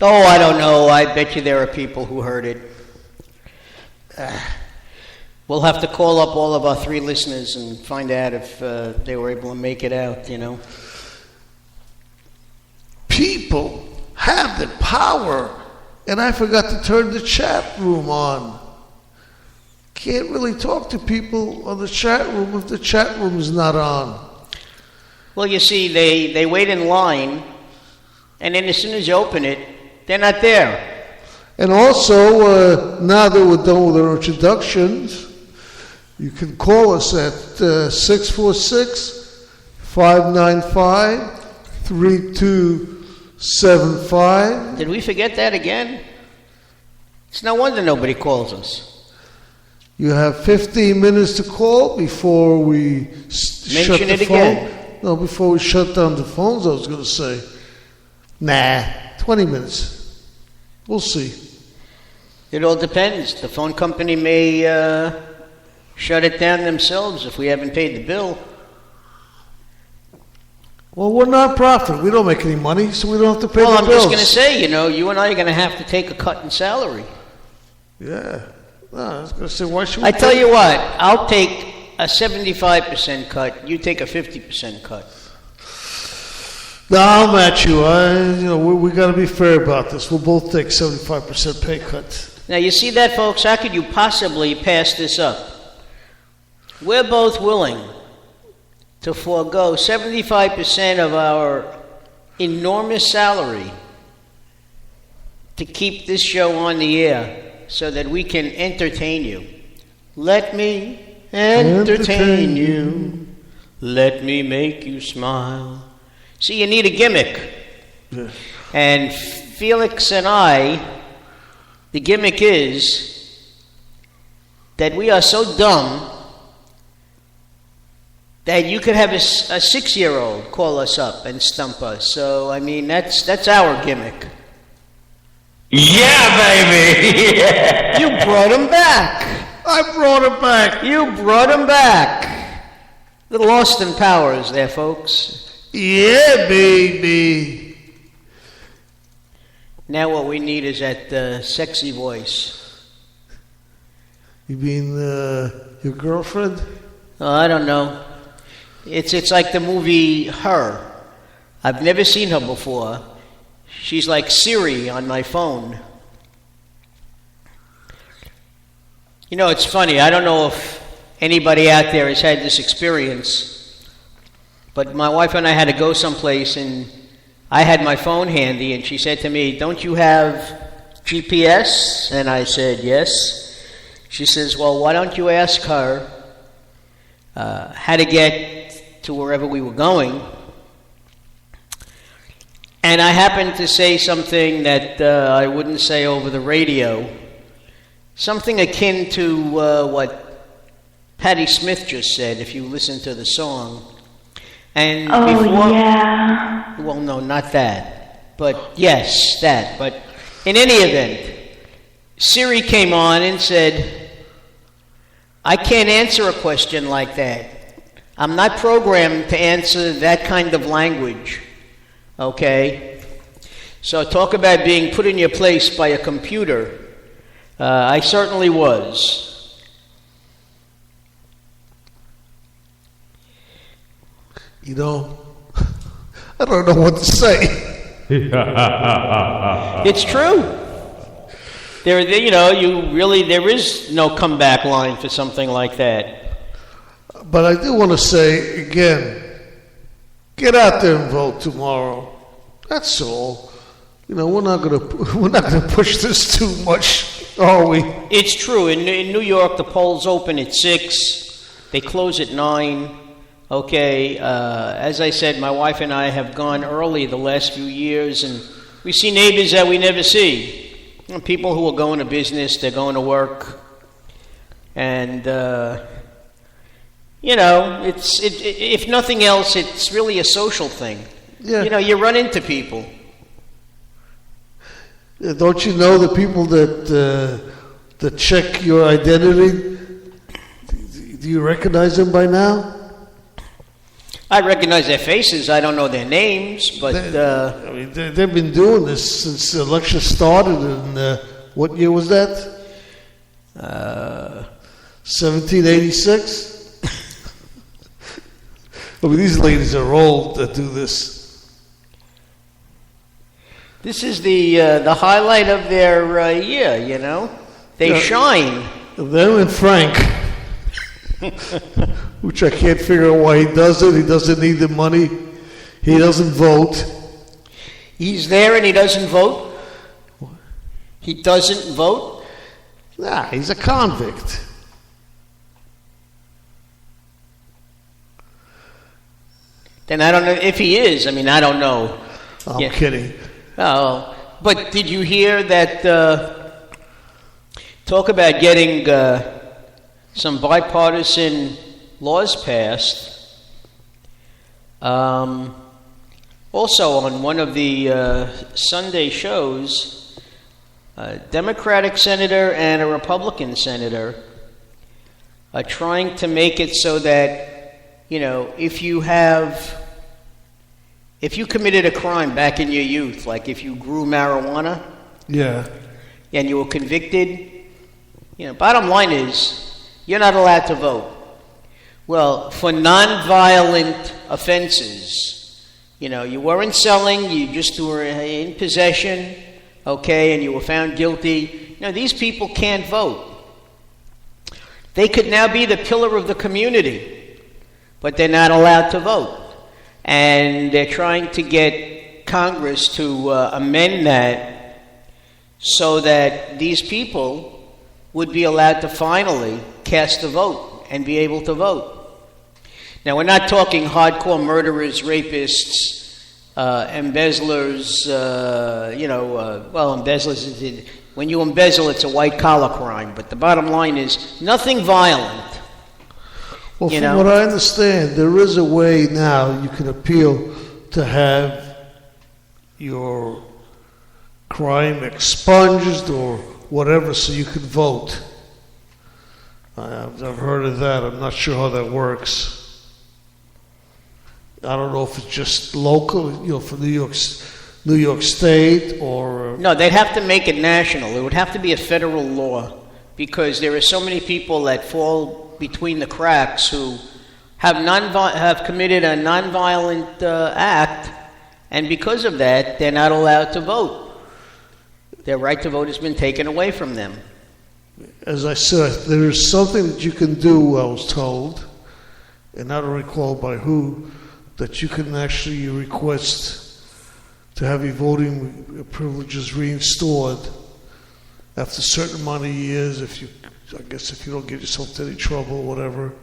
Oh, I don't know. I bet you there are people who heard it. We'll have to call up all of our 3 listeners and find out if they were able to make it out, you know. People have the power, and I forgot to turn the chat room on. Can't really talk to people on the chat room if the chat room is not on. Well, you see, they wait in line, and then as soon as you open it, they're not there. And also, now that we're done with our introductions, you can call us at 646-595-3275. Did we forget that again? It's no wonder nobody calls us. You have 15 minutes to call before we shut the phone. Again. No, before we shut down the phones, I was going to say. Nah, 20 minutes. We'll see. It all depends. The phone company may shut it down themselves if we haven't paid the bill. Well, we're non-profit. We don't make any money, so we don't have to pay the bills. Well, I'm just going to say, you know, you and I are going to have to take a cut in salary. Yeah. No, I was going to say, why should we? I tell you what, I'll take a 75% cut. You take a 50% cut. No, I'll match you. We got to be fair about this. We'll both take 75% pay cut. Now, you see that, folks? How could you possibly pass this up? We're both willing to forego 75% of our enormous salary to keep this show on the air so that we can entertain you. Let me entertain you. Let me make you smile. See, you need a gimmick. Yeah. And Felix and I, the gimmick is that we are so dumb that you could have a 6-year-old call us up and stump us. So, I mean, that's our gimmick. Yeah, baby! Yeah. You brought him back. I brought him back. You brought him back. Little Austin Powers there, folks. Yeah, baby. Now what we need is that sexy voice. You mean your girlfriend? Oh, I don't know. It's like the movie Her. I've never seen her before. She's like Siri on my phone. You know, it's funny. I don't know if anybody out there has had this experience, but my wife and I had to go someplace, and I had my phone handy, and she said to me, "Don't you have GPS?" And I said, "Yes." She says, "Well, why don't you ask her how to get to wherever we were going?" And I happened to say something that I wouldn't say over the radio, something akin to what Patti Smith just said, if you listen to the song. And yeah. Well, no, not that. But yes, that. But in any event, Siri came on and said, "I can't answer a question like that. I'm not programmed to answer that kind of language." Okay? So talk about being put in your place by a computer. I certainly was. You know, I don't know what to say. It's true. There is no comeback line for something like that. But I do want to say again, get out there and vote tomorrow. That's all. You know, we're not gonna push this too much, are we? It's true. In New York, the polls open at 6. They close at 9. Okay. As I said, my wife and I have gone early the last few years, and we see neighbors that we never see. People who are going to business, they're going to work, and if nothing else, it's really a social thing. Yeah. You know, you run into people. Yeah, don't you know the people that check your identity? Do you recognize them by now? I recognize their faces. I don't know their names, but they've been doing this since the election started. In what year was that? 1786. I mean, these ladies are old that do this. This is the highlight of their year. You know, they shine. Them and Frank, which I can't figure out why he does it. He doesn't need the money. He doesn't vote. He's there and he doesn't vote? He doesn't vote? Nah, he's a convict. Then I don't know if he is. I mean, I don't know. I'm kidding. Oh, but did you hear that? Talk about getting some bipartisan laws passed. Also, on one of the Sunday shows, a Democratic senator and a Republican senator are trying to make it so that, you know, if you committed a crime back in your youth, like if you grew marijuana, and you were convicted, you know, bottom line is you're not allowed to vote. Well, for nonviolent offenses, you know, you weren't selling, you just were in possession, okay, and you were found guilty. You know, these people can't vote. They could now be the pillar of the community, but they're not allowed to vote. And they're trying to get Congress to amend that so that these people would be allowed to finally cast a vote and be able to vote. Now, we're not talking hardcore murderers, rapists, embezzlers, embezzlers is when you embezzle, it's a white-collar crime. But the bottom line is nothing violent. Well, from what I understand, there is a way now you can appeal to have your crime expunged or whatever so you can vote. I've heard of that. I'm not sure how that works. I don't know if it's just local, you know, for New York State or... No, they'd have to make it national. It would have to be a federal law because there are so many people that fall between the cracks who have committed a nonviolent act, and because of that, they're not allowed to vote. Their right to vote has been taken away from them. As I said, there is something that you can do, I was told, and I don't recall by who, that you can actually request to have your voting privileges restored after a certain amount of years, if you don't get yourself into any trouble or whatever.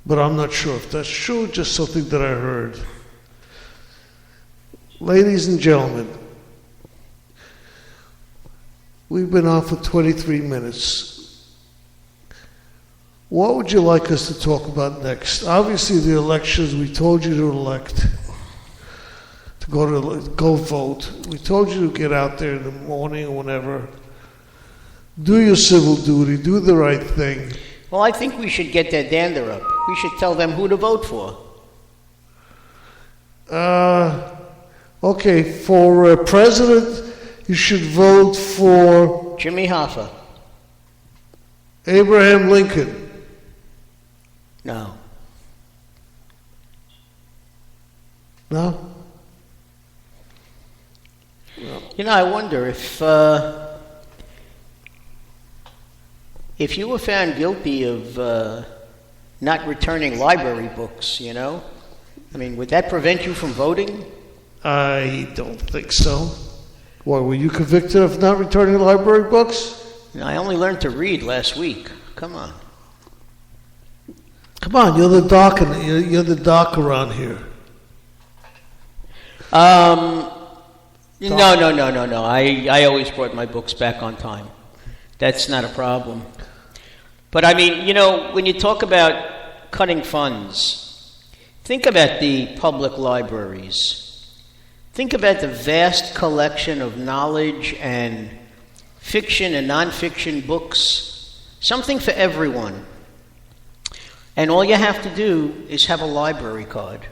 But I'm not sure if that's true, just something that I heard. Ladies and gentlemen, we've been on for 23 minutes. What would you like us to talk about next? Obviously, the elections, we told you to elect, to go vote. We told you to get out there in the morning or whenever. Do your civil duty, do the right thing. Well, I think we should get their dander up. We should tell them who to vote for. Okay, for president, you should vote for... Jimmy Hoffa. Abraham Lincoln. No. No? You know, I wonder if you were found guilty of not returning library books, you know, I mean, would that prevent you from voting? I don't think so. Why, were you convicted of not returning library books? You know, I only learned to read last week. Come on. Come on, you're the doc, you're the doc around here. No. I always brought my books back on time. That's not a problem. But I mean, you know, when you talk about cutting funds, think about the public libraries. Think about the vast collection of knowledge and fiction and nonfiction books. Something for everyone. And all you have to do is have a library card.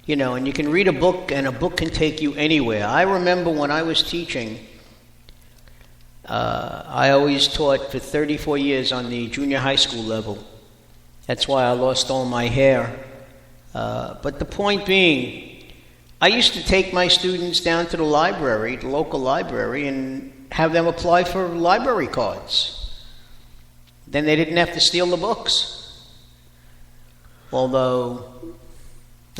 You know, and you can read a book, and a book can take you anywhere. I remember when I was teaching, I always taught for 34 years on the junior high school level. That's why I lost all my hair. But the point being, I used to take my students down to the library, the local library, and have them apply for library cards. Then they didn't have to steal the books. Although,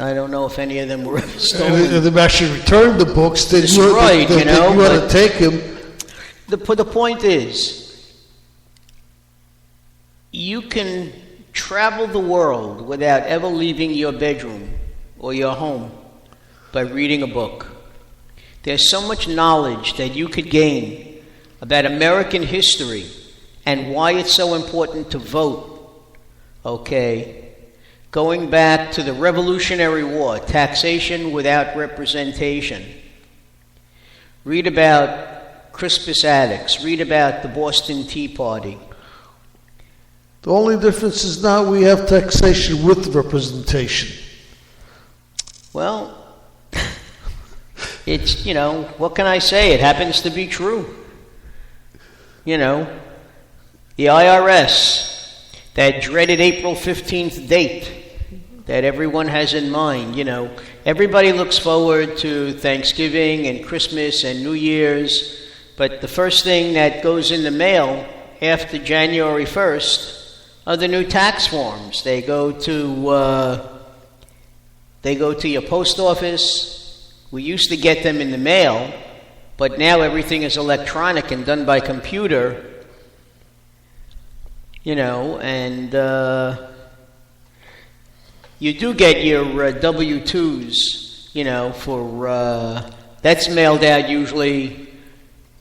I don't know if any of them were ever stolen. And they've actually returned the books. Destroyed, you know. You want to take them. The point is, you can travel the world without ever leaving your bedroom or your home by reading a book. There's so much knowledge that you could gain about American history and why it's so important to vote, okay? Going back to the Revolutionary War, taxation without representation. Read about Crispus Attucks. Read about the Boston Tea Party. The only difference is now we have taxation with representation. Well, it's, you know, what can I say? It happens to be true. You know, the IRS, that dreaded April 15th date that everyone has in mind, you know, everybody looks forward to Thanksgiving and Christmas and New Year's, but the first thing that goes in the mail after January 1st are the new tax forms. They go to your post office. We used to get them in the mail, but now everything is electronic and done by computer. You know, and you do get your W-2s, you know, for, that's mailed out usually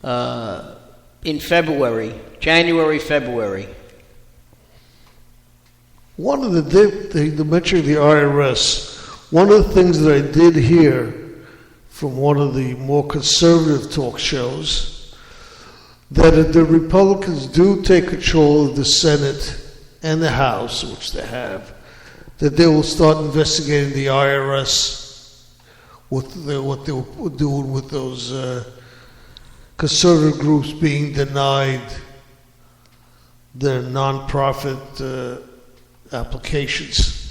in February, January, February. One of the mention of the IRS, one of the things that I did hear from one of the more conservative talk shows, that if the Republicans do take control of the Senate and the House, which they have, that they will start investigating the IRS, what they were doing with those conservative groups being denied their nonprofit applications.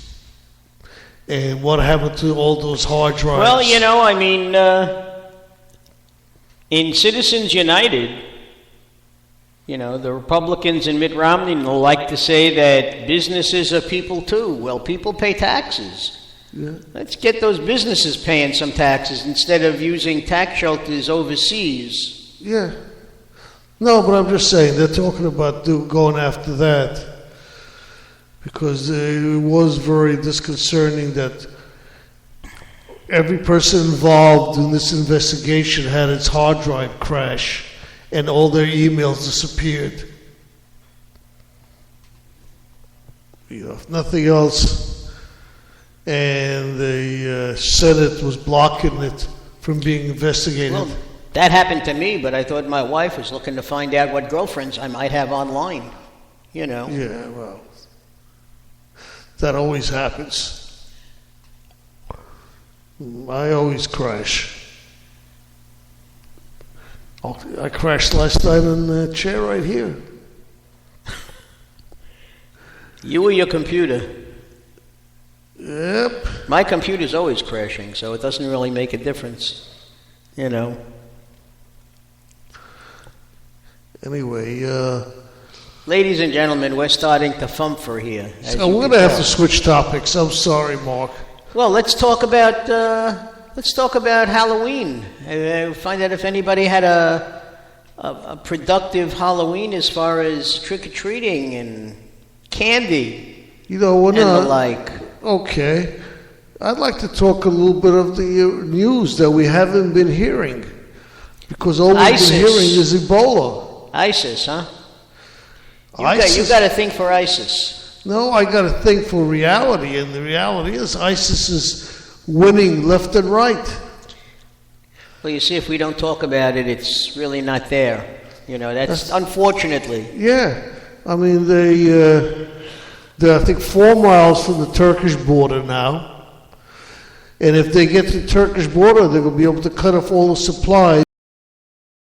And what happened to all those hard drives? Well, you know, I mean, in Citizens United, you know, the Republicans and Mitt Romney like to say that businesses are people too. Well, people pay taxes. Yeah. Let's get those businesses paying some taxes instead of using tax shelters overseas. Yeah. No, but I'm just saying, they're talking about going after that, because it was very disconcerting that every person involved in this investigation had its hard drive crash and all their emails disappeared. You know, if nothing else, and the Senate was blocking it from being investigated. Well, that happened to me, but I thought my wife was looking to find out what girlfriends I might have online, you know. Yeah, well, that always happens. I always crash. I crashed last night on the chair right here. You or your computer? Yep. My computer's always crashing, so it doesn't really make a difference, you know. Anyway, ladies and gentlemen, we're starting to thumper here. So we're going to have to switch topics. I'm sorry, Mark. Well, let's talk about Halloween. Find out if anybody had a productive Halloween as far as trick-or-treating and candy, you know, and the like. Okay. I'd like to talk a little bit of the news that we haven't been hearing, because all we've been hearing is Ebola. ISIS, huh? ISIS. You got a thing for ISIS. No, I got a thing for reality, and the reality is ISIS is winning left and right. Well, you see, if we don't talk about it, it's really not there. You know, that's unfortunately. Yeah. I mean, they they're, I think, 4 miles from the Turkish border now. And if they get to the Turkish border, they're going to be able to cut off all the supplies